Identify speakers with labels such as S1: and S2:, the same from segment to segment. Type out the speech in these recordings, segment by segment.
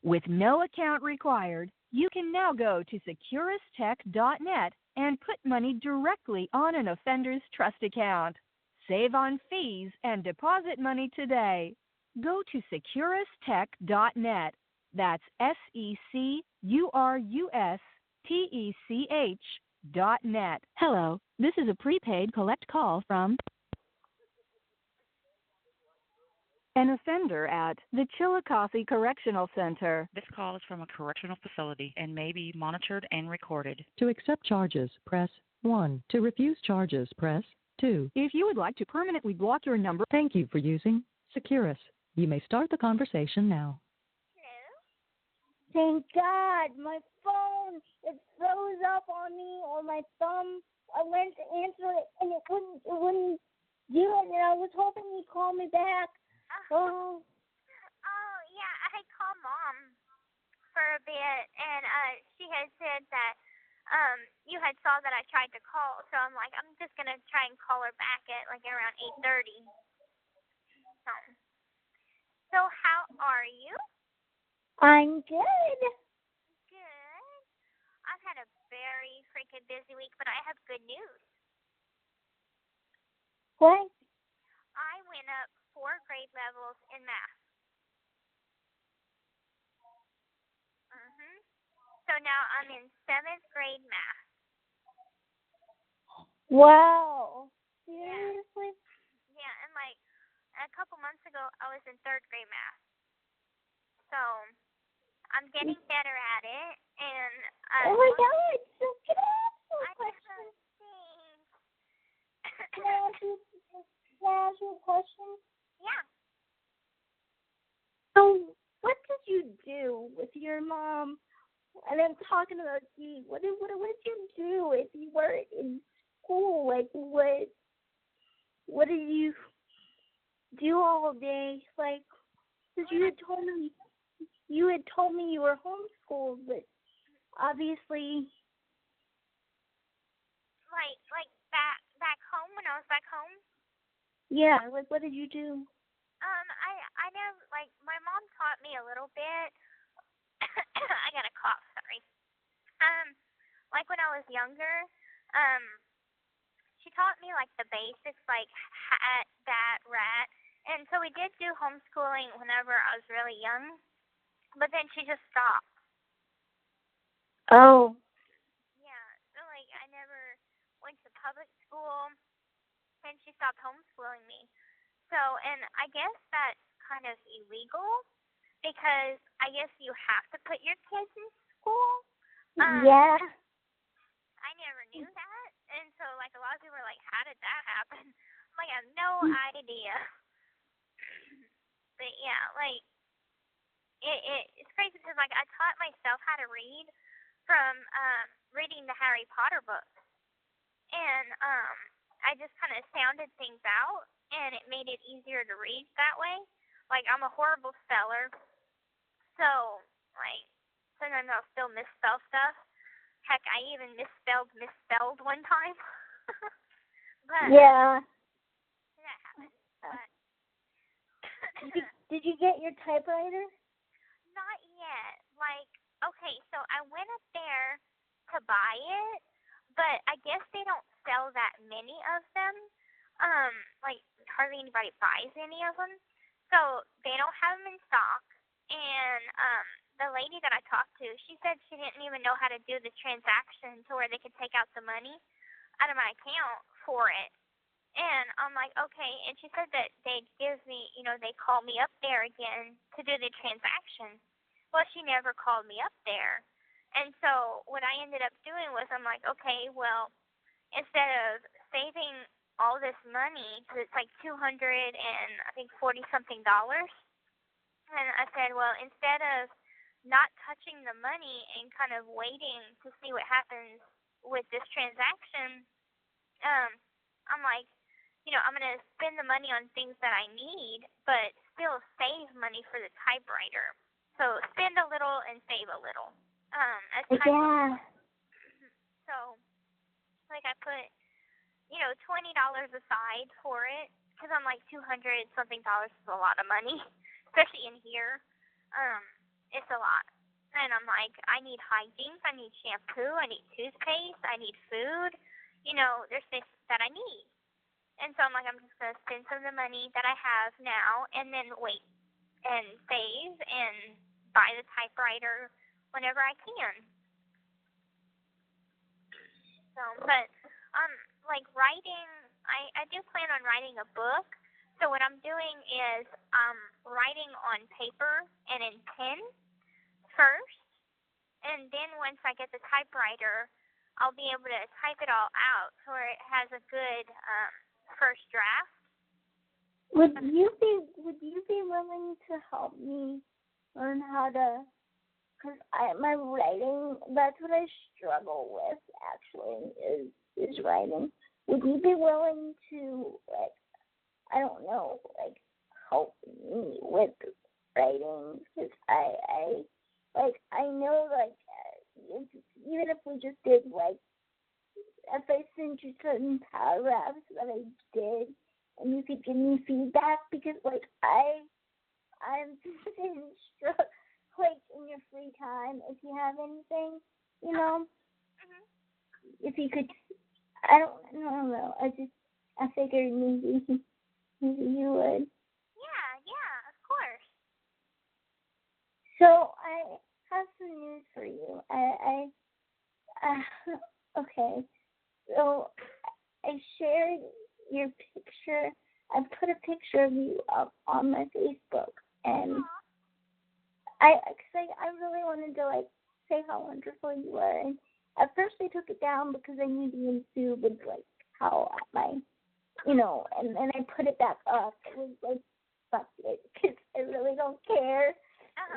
S1: With no account required, you can now go to securustech.net and put money directly on an offender's trust account. Save on fees and deposit money today. Go to securustech.net. That's SECURUSTECH.net. Hello, this is a prepaid collect call from an offender at the Chillicothe Correctional Center.
S2: This call is from a correctional facility and may be monitored and recorded.
S3: To accept charges, press 1. To refuse charges, press 2.
S1: If you would like to permanently block your number,
S3: Thank you for using Securus. You may start the conversation now.
S4: Thank God, my phone, it froze up on me, or my thumb. I went to answer it, and it wouldn't do it, and I was hoping you'd call me back.
S5: Oh, yeah, I called Mom for a bit, and she had said that you had saw that I tried to call, so I'm like, I'm just going to try and call her back at, like, around 8:30. So how are you?
S4: I'm good.
S5: Good. I've had a very freaking busy week, but I have good news.
S4: What?
S5: I went up 4 grade levels in math. So now I'm in 7th grade math.
S4: Wow. Seriously?
S5: Yeah, and like a couple months ago, I was in 3rd grade math. So I'm getting better at it, and
S4: oh my God! So can I ask you a question? Can I ask you a question?
S5: Yeah.
S4: So what did you do with your mom? And I'm talking about you. What did you do if you were in school? Like what did you do all day? Like, because you had told me you were homeschooled, but obviously.
S5: Like back home, when I was back home?
S4: Yeah, like what did you do?
S5: I never, like, my mom taught me a little bit. I got a cough, sorry. Like when I was younger, she taught me like the basics, like hat, bat, rat. And so we did do homeschooling whenever I was really young, but then she just stopped.
S4: Oh.
S5: Yeah, so like I never went to public school, and she stopped homeschooling me. So, and I guess that's kind of illegal because I guess you have to put your kids in school.
S4: Yeah.
S5: I never knew that, and so like a lot of people are like, "How did that happen?" I'm like, I have no idea. But yeah, like it's crazy because like I taught myself how to read from reading the Harry Potter books, and I just kind of sounded things out, and it made it easier to read that way. Like I'm a horrible speller, so like sometimes I'll still misspell stuff. Heck, I even misspelled one time. But
S4: yeah.
S5: That happened. But
S4: did you get your typewriter?
S5: Not yet. Like, okay, so I went up there to buy it, but I guess they don't sell that many of them. Like hardly anybody buys any of them, so they don't have them in stock. And the lady that I talked to, she said she didn't even know how to do the transaction to where they could take out the money out of my account for it. And I'm like, okay. And she said that they'd give me, they'd call me up there again to do the transaction. Well, she never called me up there. And so what I ended up doing was I'm like, okay, well, instead of saving all this money, because it's like $240 something, and I said, well, instead of not touching the money and kind of waiting to see what happens with this transaction, I'm like, I'm going to spend the money on things that I need, but still save money for the typewriter. So spend a little and save a little.
S4: Yeah.
S5: So, like, I put, $20 aside for it, because I'm like $200 something is a lot of money, especially in here. it's a lot. And I'm like, I need hygiene, I need shampoo, I need toothpaste, I need food. There's things that I need. And so I'm like, I'm just going to spend some of the money that I have now and then wait and save and buy the typewriter whenever I can. So, but, like writing, I do plan on writing a book. So what I'm doing is writing on paper and in pen first, and then once I get the typewriter, I'll be able to type it all out so it has a good first draft.
S4: Would you be willing to help me learn how to? Because my writing, that's what I struggle with actually is writing. Would you be willing to I don't know, help me with writing? Because I know, even if we just did, if I sent you certain paragraphs that I did, and you could give me feedback, because, I'm just in your free time, if you have anything, if you could, I don't know, I figured maybe you would.
S5: Yeah, of course.
S4: So I have some news for you. Okay. So I shared your picture. I put a picture of you up on my Facebook, and I really wanted to say how wonderful you are. And at first I took it down because I knew the ensue would how my and I put it back up. It was fuck it, because I really don't care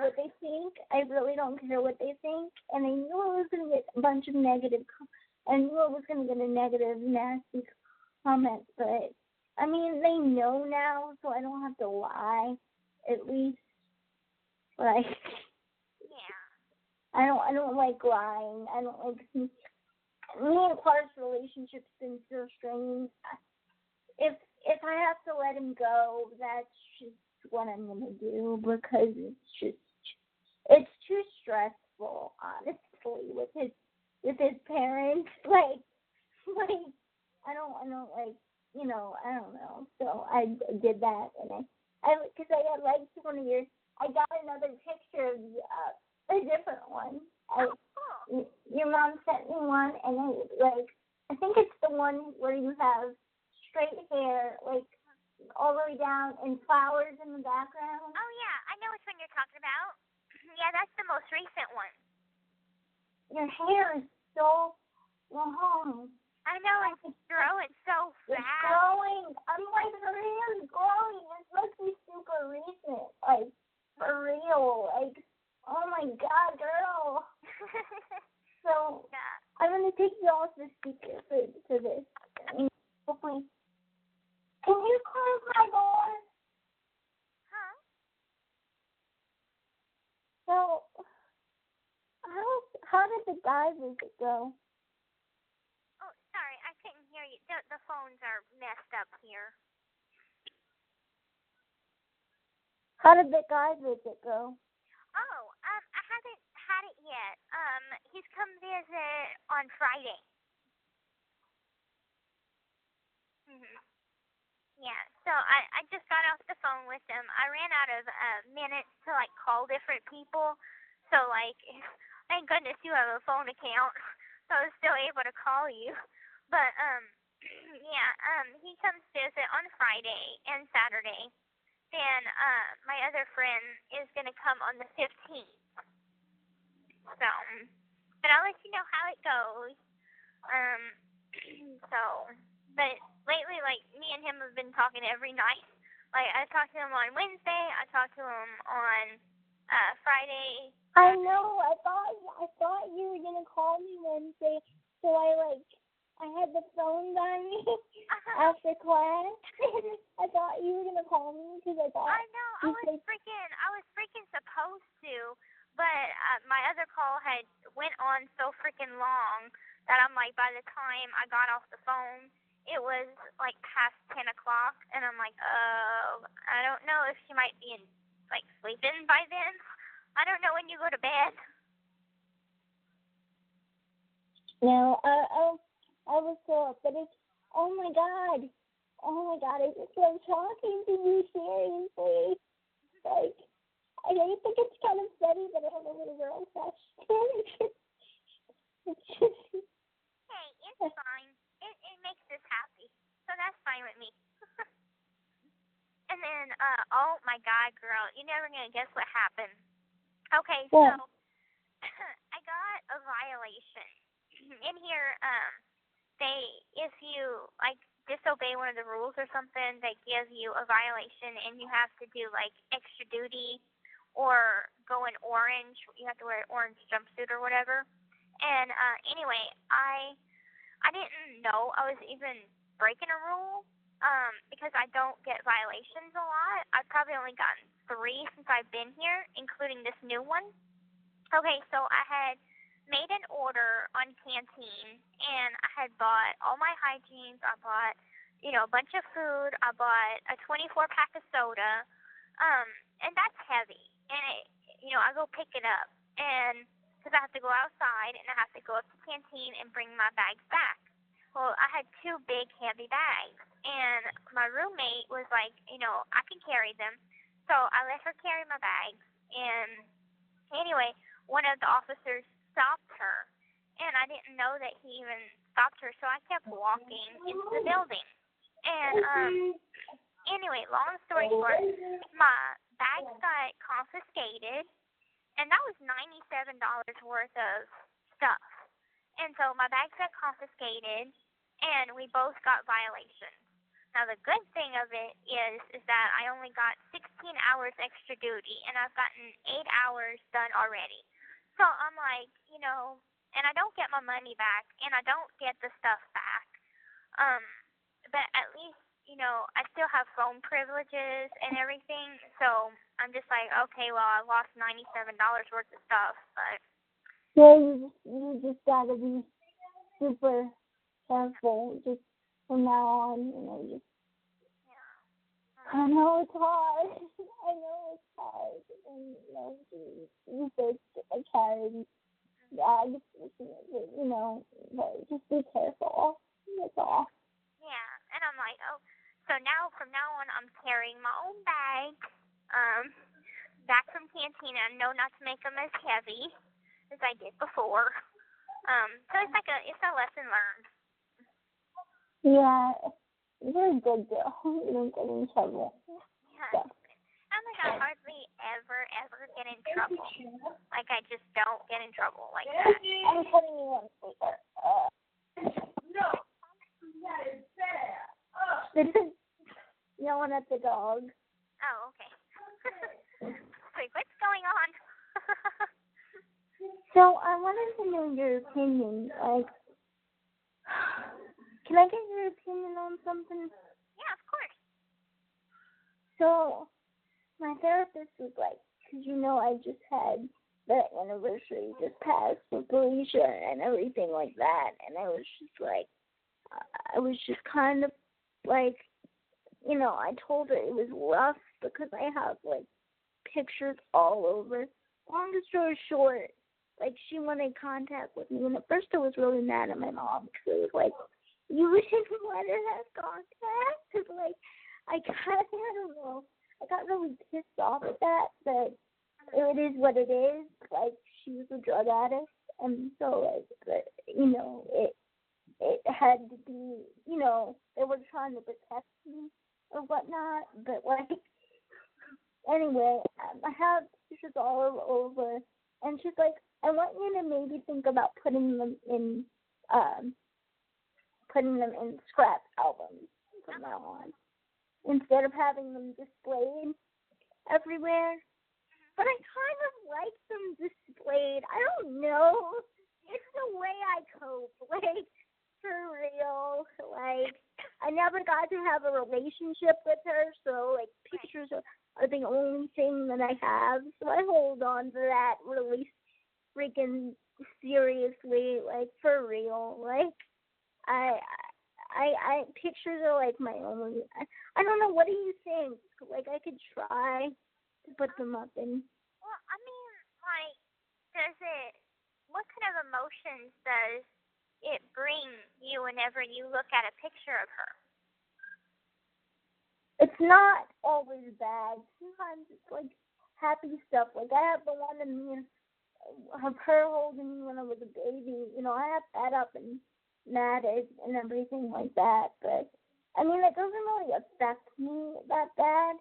S4: what they think. I really don't care what they think, and I knew I was going to get a bunch of negative. I knew I was going to get a negative, nasty comment, but I mean they know now, so I don't have to lie. At least, yeah. I don't like lying. I don't like. Me and Clark's relationship's been so strange. If I have to let him go, that's just what I'm gonna do, because it's too stressful, honestly, with his parents. I don't I don't know. So I did that, and because I had liked one of yours. I got another picture of you up, a different one. Your mom sent me one, and I think it's the one where you have straight hair, all the way down, and flowers in the background.
S5: Oh, yeah, I know which one you're talking about. Yeah, that's the most recent one.
S4: Your hair is so long.
S5: I know, it's growing so fast.
S4: It's growing. I'm like, her hair is growing. It must be super recent. For real. Oh my God, girl. So, yeah. I'm going to take you off the speaker for this. Hopefully. Can you close my door?
S5: Huh?
S4: So, how did the guy visit go?
S5: Oh, sorry, I couldn't hear you. The phones are messed up here.
S4: How did the guy visit go?
S5: Oh, I haven't had it yet. He's come visit on Friday. Yeah, so I just got off the phone with him. I ran out of minutes to call different people. So thank goodness you have a phone account, so I was still able to call you. But yeah, he comes visit on Friday and Saturday. Then my other friend is gonna come on the 15th. So, but I'll let you know how it goes. But lately, me and him have been talking every night. I talked to him on Wednesday. I talked to him on Friday.
S4: I know. I thought you were gonna call me Wednesday, so I had the phone on me after class. I thought you were gonna call me because I thought.
S5: I know. I was freaking supposed to, but my other call had went on so freaking long that I'm by the time I got off the phone, it was past 10 o'clock, and I'm oh, I don't know if she might be sleeping by then. I don't know when you go to bed.
S4: No, I was so up, but it's, oh my god, I just love talking to you, seriously. Like, I think it's kind of funny that I have a little girl crush. It's just,
S5: Hey, it's fine. It makes us happy, so that's fine with me. And then, oh my God, girl, you're never gonna guess what happened. Okay, so
S4: yeah.
S5: I got a violation in here. If you like disobey one of the rules or something, they give you a violation, and you have to do like extra duty or go in orange. You have to wear an orange jumpsuit or whatever. And anyway, I didn't know I was even breaking a rule because I don't get violations a lot. I've probably only gotten 3 since I've been here, including this new one. Okay, so I had made an order on Canteen, and I had bought all my hygienes. I bought, a bunch of food. I bought a 24-pack of soda, and that's heavy. And I go pick it up, and because I have to go outside, and I have to go up to Canteen and bring my bags back. Well, I had 2 big, heavy bags, and my roommate was like, I can carry them. So I let her carry my bags, and anyway, one of the officers stopped her, and I didn't know that he even stopped her, so I kept walking into the building. And anyway, long story short, my bags got confiscated, and that was $97 worth of stuff. And so my bags got confiscated, and we both got violations. Now, the good thing of it is that I only got 16 hours extra duty, and I've gotten 8 hours done already. So I'm like, and I don't get my money back, and I don't get the stuff back. But at least, I still have phone privileges and everything. So I'm just like, okay, well, I lost $97 worth of stuff, but
S4: Yeah, you just gotta be super careful. Just from now on, just.
S5: yeah.
S4: I know it's hard. And you fix a child bags, but just be careful. That's all.
S5: Yeah, and I'm like, oh, so now from now on, I'm carrying my own bag, back from Canteen. I know not to make them as heavy as I did before. So it's a lesson learned.
S4: Yeah, you're a good girl. You don't get in trouble.
S5: Yeah. I'm like, I hardly ever get in trouble. Like, I just don't get in trouble like that.
S4: I'm putting you on speaker. No. Yelling at the dog.
S5: Oh, okay. Like, what's going on?
S4: So I wanted to know your opinion. Like, can I get your opinion on something?
S5: Yeah, of course.
S4: So my therapist was like, because I just had the anniversary just passed with Felicia and everything like that, and I was just kind of like, I told her it was rough because I have like pictures all over. Long story short, like, she wanted contact with me, and at first I was really mad at my mom because it was like, you didn't let her have contact. Because, like, I don't know, I got really pissed off at that, but it is what it is. Like, she was a drug addict, and so, like, it had to be, they were trying to protect me or whatnot, but, like, anyway, I have pictures all over, and she's like, I want you to maybe think about putting them in scrap albums from now on, instead of having them displayed everywhere. But I kind of like them displayed. I don't know. It's the way I cope. Like, for real. Like, I never got to have a relationship with her, so, like, pictures are the only thing that I have. So I hold on to that really freaking seriously. Like, for real. Like, I pictures are like my only. I don't know. What do you think? Like, I could try to put them up in.
S5: Well, I mean, emotions does it bring you whenever you look at a picture of her?
S4: It's not always bad. Sometimes it's like happy stuff. Like I have the one of me and her holding me when I was a baby. I have that up and matted and everything like that. But I mean, it doesn't really affect me that bad,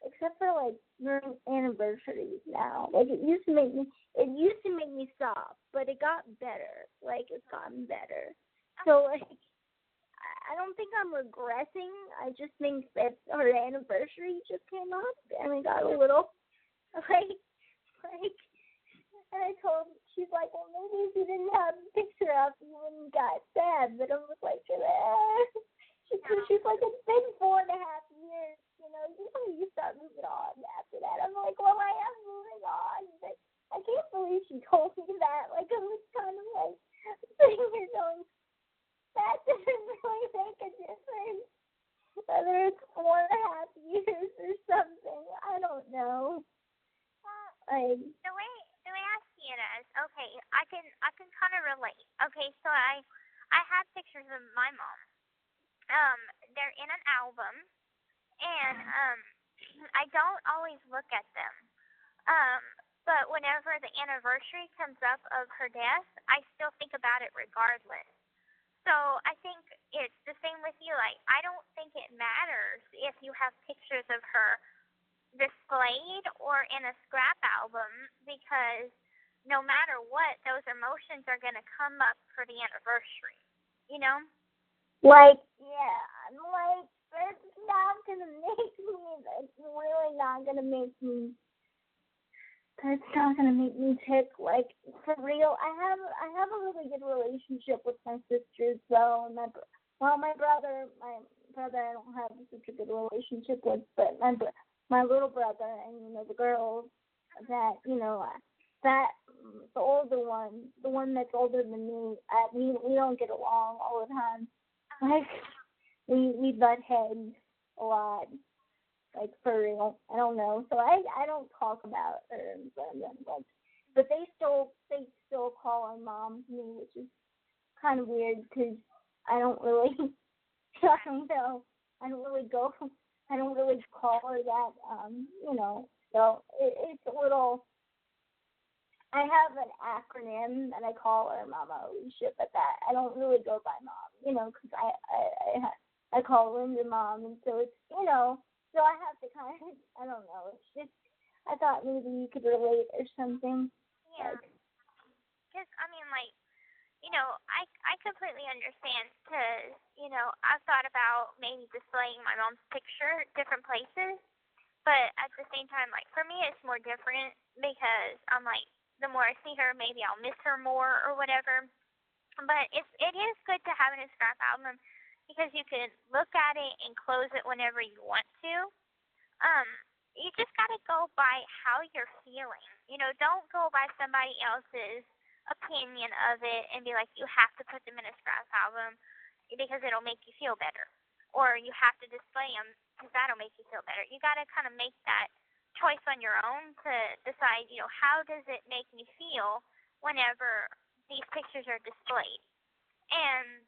S4: except for like during anniversaries now. Like it used to make me stop, but it got better. Like it's gotten better. So like I don't think I'm regressing. I just think that her anniversary just came up and we got a little like and I told her, she's like, well, maybe if you didn't have a picture up, you wouldn't got sad. But I was like, she's like, it's been 4.5 years. You start moving on after that. I'm like, well, I am moving on, but I can't believe she told me that. Like, I was kind of like sitting here going, that doesn't really make a difference. Whether it's 4.5 years or something, I don't know.
S5: Well, the way I see it is, okay, I can kind of relate. Okay, so I have pictures of my mom. They're in an album, and I don't always look at them. But whenever the anniversary comes up of her death, I still think about it regardless. So I think it's the same with you. Like, I don't think it matters if you have pictures of her displayed or in a scrap album, because no matter what, those emotions are going to come up for the anniversary,
S4: Like, yeah, like, that's not going to make me, that's really not going to make me, that's not going to make me tick, like, for real. I have a really good relationship with my sisters, though, and my brother I don't have such a good relationship with, but my little brother and, the girls that, that, the older one, the one that's older than me, we don't get along all the time. Like, we butt heads a lot, like, for real. I don't know. So I don't talk about her, but they still call her mom to me, which is kind of weird because I don't really, I don't know. I don't really call her that, so it's a little, I have an acronym that I call her Mama Alicia, but that I don't really go by Mom, because I call Linda Mom, and so it's, so I have to kind of, I don't know, it's just, I thought maybe you could relate or something.
S5: Yeah. Because, I completely understand because, I've thought about maybe displaying my mom's picture at different places, but at the same time, like, for me, it's more different because I'm like, the more I see her, maybe I'll miss her more or whatever. But it is good to have in a scrap album because you can look at it and close it whenever you want to. You just got to go by how you're feeling. Don't go by somebody else's opinion of it and be like, you have to put them in a scrap album because it'll make you feel better. Or you have to display them because that'll make you feel better. You got to kind of make that choice on your own to decide, how does it make me feel whenever these pictures are displayed. And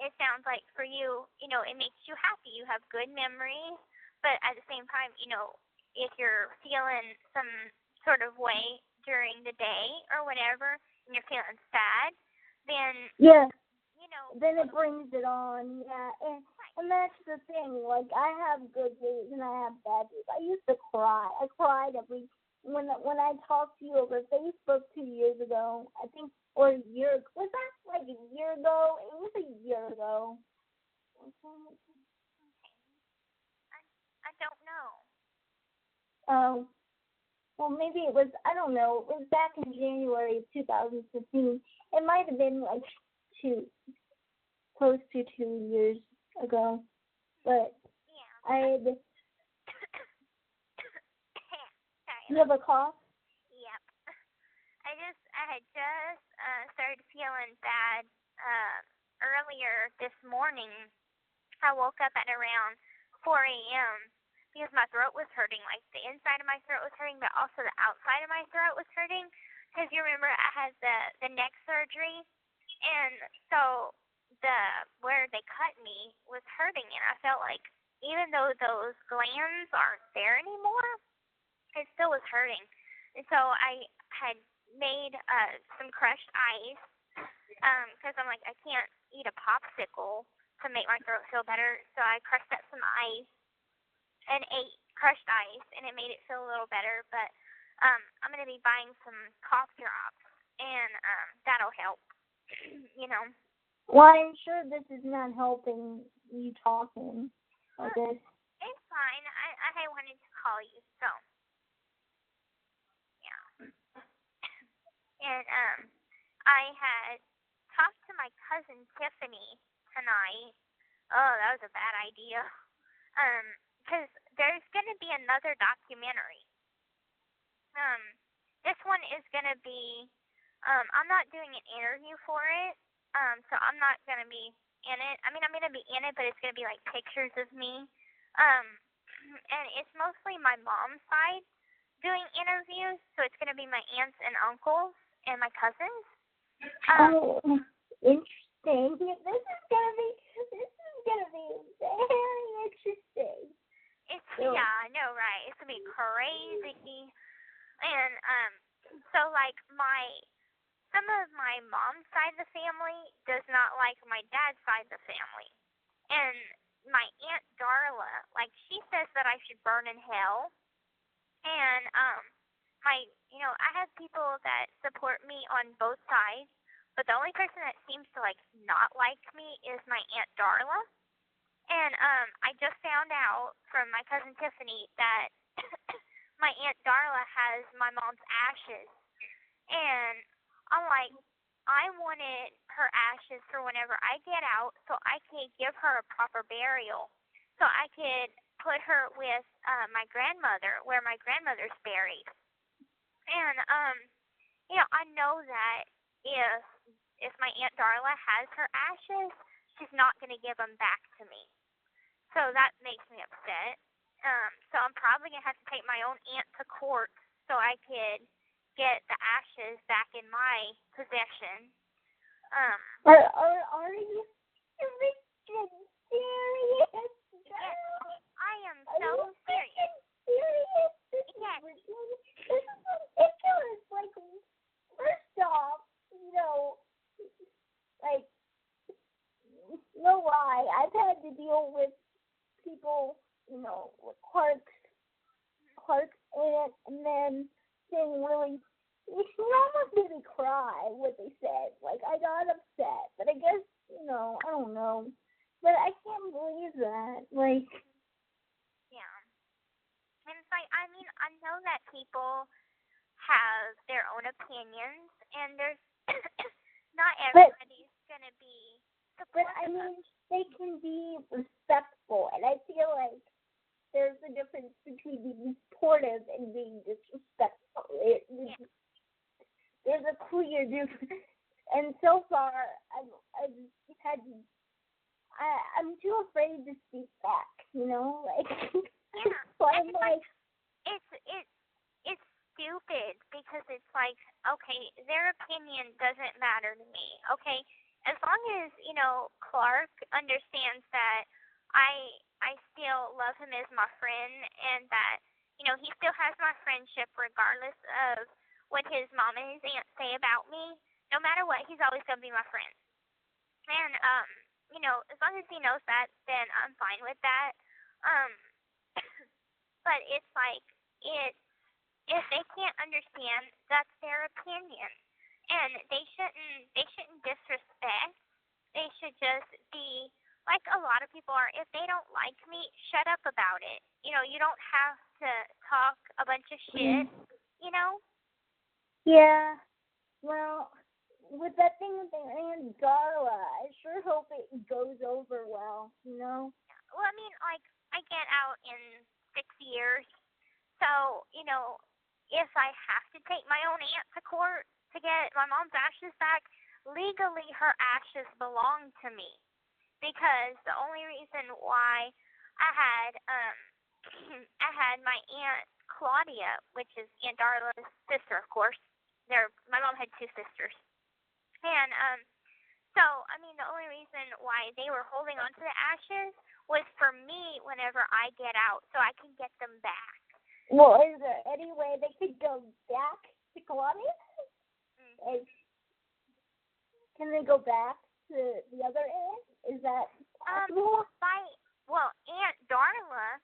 S5: it sounds like for you, it makes you happy. You have good memories, but at the same time, if you're feeling some sort of way during the day or whatever, and you're feeling sad, then
S4: yeah, then it brings it on. Yeah, and that's the thing. Like, I have good days and I have bad days. I used to cry. I cried when I talked to you over Facebook 2 years ago. I think, or a year. Was that like a year ago? It was a year ago.
S5: I don't know.
S4: Oh, well, maybe it was, I don't know, it was back in January of 2015. It might have been like close to 2 years ago. But
S5: Yeah.
S4: You have a cough?
S5: Yep. I had just started feeling bad earlier this morning. I woke up at around 4 a.m. because my throat was hurting. Like, the inside of my throat was hurting, but also the outside of my throat was hurting. because you remember I had the neck surgery, and so where they cut me was hurting, and I felt like even though those glands aren't there anymore, it still was hurting. And so I had made some crushed ice, because I'm like, I can't eat a popsicle to make my throat feel better. So I crushed up some ice and ate crushed ice, and it made it feel a little better. But I'm going to be buying some cough drops, and that'll help, you know.
S4: Well, I'm sure this is not helping you talking like this.
S5: It's fine. I wanted to call you, so yeah. And I had talked to my cousin Tiffany tonight. Oh, that was a bad idea. Because there's gonna be another documentary. This one is gonna be. I'm not doing an interview for it. So I'm not gonna be in it. I mean, I'm gonna be in it, but it's gonna be like pictures of me. And it's mostly my mom's side doing interviews, so it's gonna be my aunts and uncles and my cousins.
S4: Oh, interesting. This is gonna be very interesting.
S5: Yeah, I know, right? It's gonna be crazy. And so like some of my mom's side of the family does not like my dad's side of the family. And my Aunt Darla, like, she says that I should burn in hell. And I have people that support me on both sides, but the only person that seems to like not like me is my Aunt Darla. And I just found out from my cousin Tiffany that my Aunt Darla has my mom's ashes. And I'm like, I wanted her ashes for whenever I get out so I could give her a proper burial. So I could put her with my grandmother where my grandmother's buried. And I know that if my Aunt Darla has her ashes, she's not gonna give them back to me. So that makes me upset. So I'm probably gonna have to take my own aunt to court so I could get the ashes back in my possession.
S4: Are you serious?
S5: Yes, I am so serious.
S4: Serious? This is ridiculous. Like, first off, like, no lie, I've had to deal with people, with Clark's aunt, and then saying really, it almost made me cry what they said. Like, I got upset, but I guess, I don't know. But I can't believe that. Like,
S5: yeah. And it's like, I mean, I know that people have their own opinions, and there's not everybody's gonna be supportive.
S4: But I mean, they can be respectful, and I feel like there's a difference between being supportive and being disrespectful. There's a clear difference, and so far, I'm too afraid to speak back. Like,
S5: yeah.
S4: so I'm like,
S5: it's stupid because it's like, okay, their opinion doesn't matter to me. Okay, as long as Clark understands that I still love him as my friend, and that he still has my friendship regardless of what his mom and his aunt say about me. No matter what, he's always gonna be my friend. And as long as he knows that, then I'm fine with that. But it's like if they can't understand, that's their opinion, and they shouldn't disrespect. They should just be like a lot of people are. If they don't like me, shut up about it. You don't have to talk a bunch of shit.
S4: Yeah. Well, with that thing with their Aunt Darla, I sure hope it goes over well.
S5: Well, I mean, like, I get out in 6 years, so if I have to take my own aunt to court to get my mom's ashes back, legally her ashes belong to me, because the only reason why I had I had my Aunt Claudia, which is Aunt Darla's sister, of course. my mom had two sisters. And so I mean the only reason why they were holding on to the ashes was for me whenever I get out so I can get them back.
S4: Well, is there any way they could go back to Columbia? Like, can they go back to the other aunt? Is that possible?
S5: Aunt Darla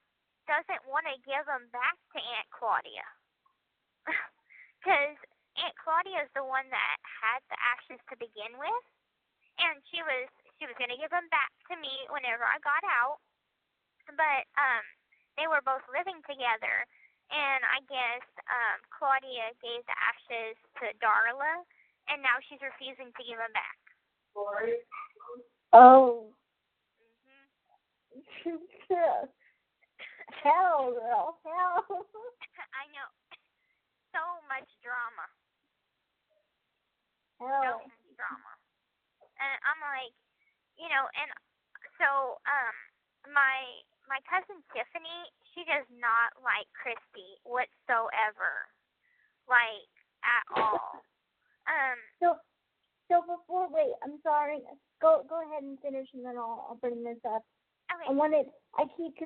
S5: doesn't want to give them back to Aunt Claudia. Because Aunt Claudia is the one that had the ashes to begin with, and she was going to give them back to me whenever I got out. But they were both living together, and I guess Claudia gave the ashes to Darla, and now she's refusing to give them back.
S4: Oh. Hell, girl, hell.
S5: I know. So much drama.
S4: Hell.
S5: So much drama. And I'm like, and so my cousin Tiffany, she does not like Christy whatsoever, like at all.
S4: So before, wait, I'm sorry. Go ahead and finish, and then I'll bring this up.
S5: Okay.
S4: I keep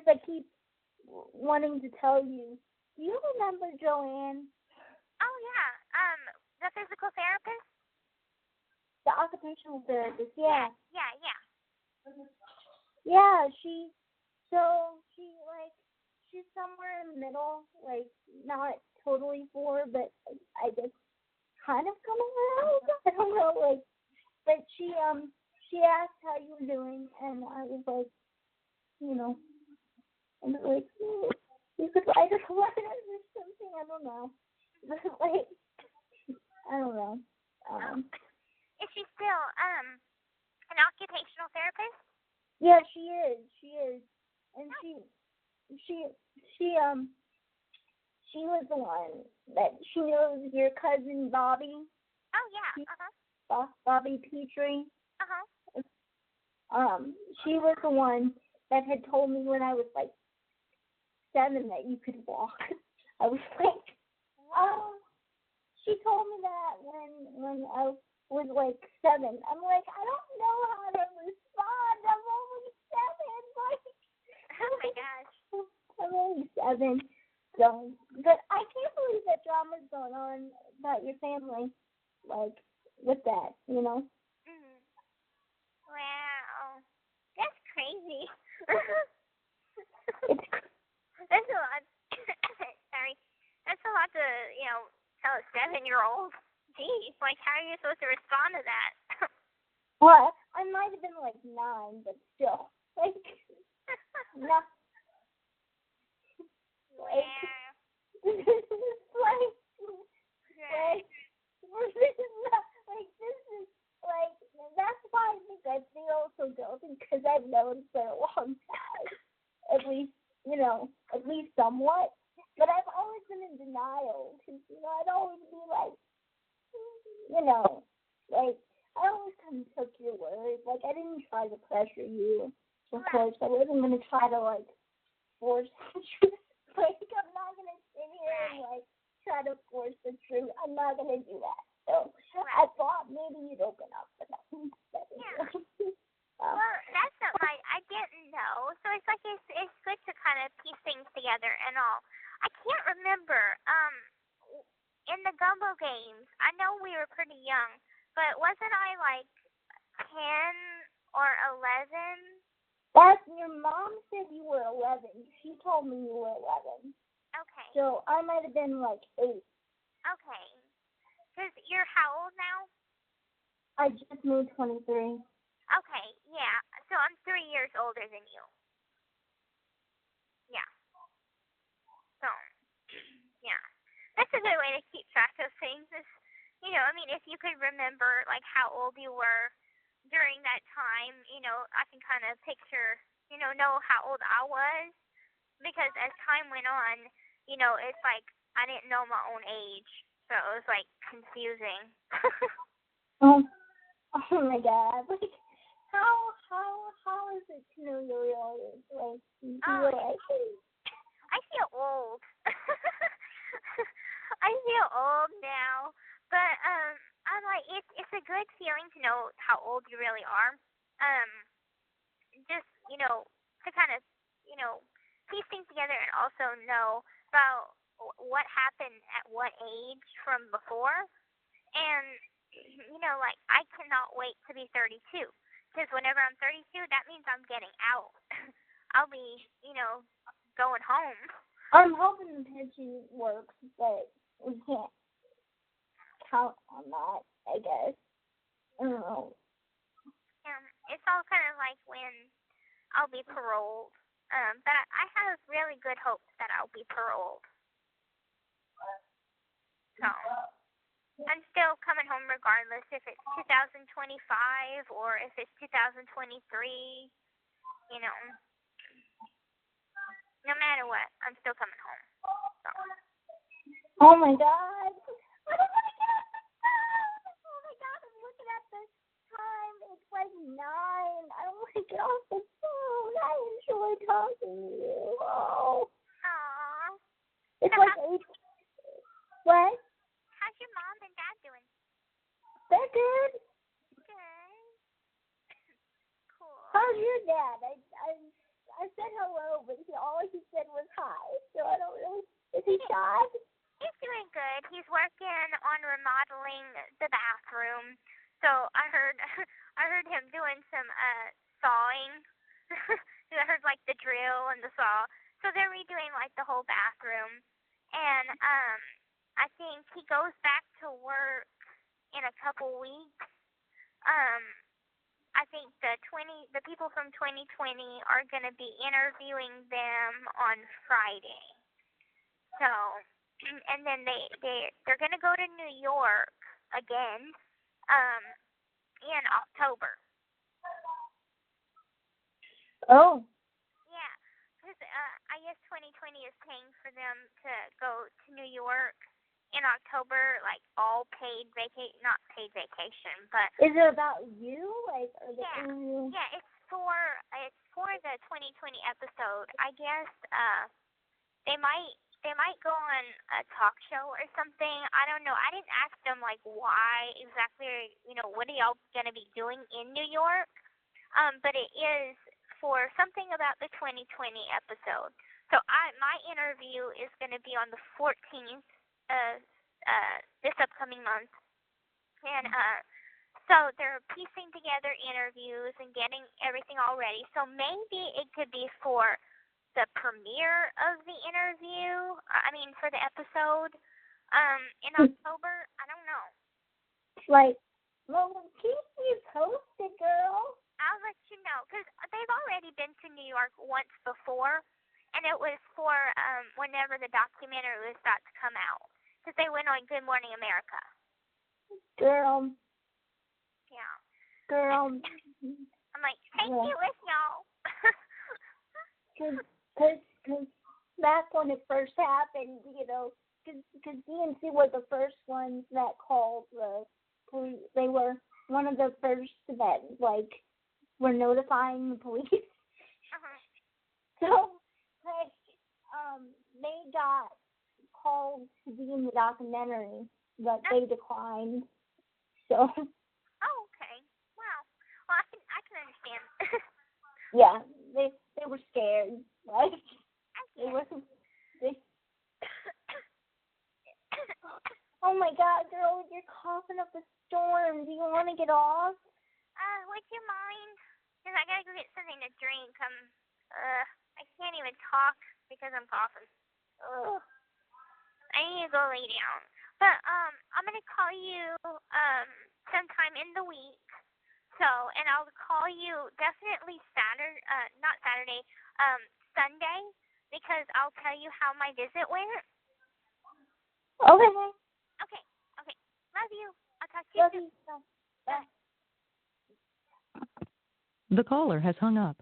S4: wanting to tell you. Do you remember Joanne?
S5: Oh yeah. The physical therapist.
S4: The occupational therapist. Yeah.
S5: Yeah.
S4: Yeah. She's somewhere in the middle, like not totally for, but I guess kind of coming around. I don't know, like, but she asked how you were doing, and I was like, and like, you could write a letter or something. I don't know, but like, I don't know.
S5: Is she still an occupational therapist?
S4: Yeah, she is, and she was the one that she knows your cousin Bobby.
S5: Oh yeah.
S4: Bobby Petrie.
S5: Uh-huh.
S4: She was the one that had told me when I was like 7 that you could walk. I was like, she told me that when I was like 7. I'm like, I don't know how to respond. I'm only 7. Like,
S5: oh my gosh.
S4: I'm only 7. So, but I can't believe that drama's going on about your family, like, with that,
S5: Wow. That's crazy. That's a lot. Sorry. That's a lot to, tell a 7-year-old. Geez, like, how are you supposed to respond to that?
S4: Well, I might have been like 9, but still, like, no. This is like, that's why I think I feel so guilty, because I've known for a long time, at least somewhat, but I've always been in denial, because, I'd always be like, like, I always kind of took your word, like, I didn't try to pressure you, of course, I wasn't going to try to, like, force the truth. Like, I'm not going to sit here and, like, try to force the truth. I'm not going to do that. So I thought maybe you'd open up, but that's
S5: well, that's not like, I didn't know. So it's like, it's good to kind of piece things together and all. I can't remember, in the gumbo games, I know we were pretty young, but wasn't I like 10 or 11?
S4: Your mom said you were 11. She told me you were 11.
S5: Okay.
S4: So I might have been like 8.
S5: Okay. Because you're how old now?
S4: I just moved 23.
S5: Okay, yeah. So I'm 3 years older than you. Yeah. So, yeah. That's a good way to keep track of things. Is, if you could remember, like, how old you were during that time, I can kind of picture, know how old I was. Because as time went on, it's like I didn't know my own age. So it was, like, confusing.
S4: Oh my God. Like, how is it to know your real age? Like,
S5: I feel old. I feel old now. But I'm like, it's a good feeling to know how old you really are. Just to kind of piece things together and also know about what happened at what age from before. And like I cannot wait to be 32 because whenever I'm 32, that means I'm getting out. I'll be going home.
S4: I'm hoping the pension works, but we can't count on that, I guess. I don't know.
S5: It's all kind of like when I'll be paroled. But I have really good hopes that I'll be paroled. So I'm still coming home regardless if it's 2025 or if it's 2023. No matter what, I'm still coming home. So.
S4: Oh my God! I don't want to get off the phone. Oh my God! I'm looking at the time. It's like 9. I don't want to get off the phone. I enjoy talking to you. Oh.
S5: Aww.
S4: It's like 8. What?
S5: How's your mom and dad doing?
S4: They're good.
S5: Good. Cool.
S4: How's your dad? I said hello, but all he said was hi. So I don't know. Is he shy?
S5: He's doing good. He's working on remodeling the bathroom. So I heard him doing some sawing. I heard like the drill and the saw. So they're redoing like the whole bathroom. And I think he goes back to work in a couple weeks. I think the people from 2020 are going to be interviewing them on Friday. So, and then they're going to go to New York again in October.
S4: Oh.
S5: Yeah, because I guess 2020 is paying for them to go to New York in October, like all paid not paid vacation, but
S4: is it about you? Like, are they
S5: yeah, it's for the 2020 episode. I guess they might go on a talk show or something. I don't know. I didn't ask them like why exactly. What are y'all gonna be doing in New York? But it is for something about the 2020 episode. So my interview is gonna be on the 14th. This upcoming month, and so they're piecing together interviews and getting everything all ready. So maybe it could be for the premiere of the interview. For the episode in October. I don't know.
S4: Like, well, keep me posted, girl.
S5: I'll let you know because they've already been to New York once before, and it was for whenever the documentary was about to come out. Because they went on Good Morning America.
S4: Girl.
S5: Yeah.
S4: Girl.
S5: I'm like, take me with y'all.
S4: Because back when it first happened, because DNC were the first ones that called the police. They were one of the first that, like, were notifying the police.
S5: Uh-huh.
S4: So, like, they got called to be in the documentary, but they declined. So.
S5: Oh, okay. Wow. Well, I can understand.
S4: Yeah, they were scared. Like, they were. Oh my God, girl, you're coughing up a storm. Do you want to get off?
S5: Would you mind? Because I gotta go get something to drink. I can't even talk because I'm coughing. Ugh. I need to go lay down. But I'm gonna call you sometime in the week. So, and I'll call you definitely not Saturday, Sunday, because I'll tell you how my visit went.
S4: Okay.
S5: Okay. Love you. I'll talk to you soon.
S4: Bye.
S3: The caller has hung up.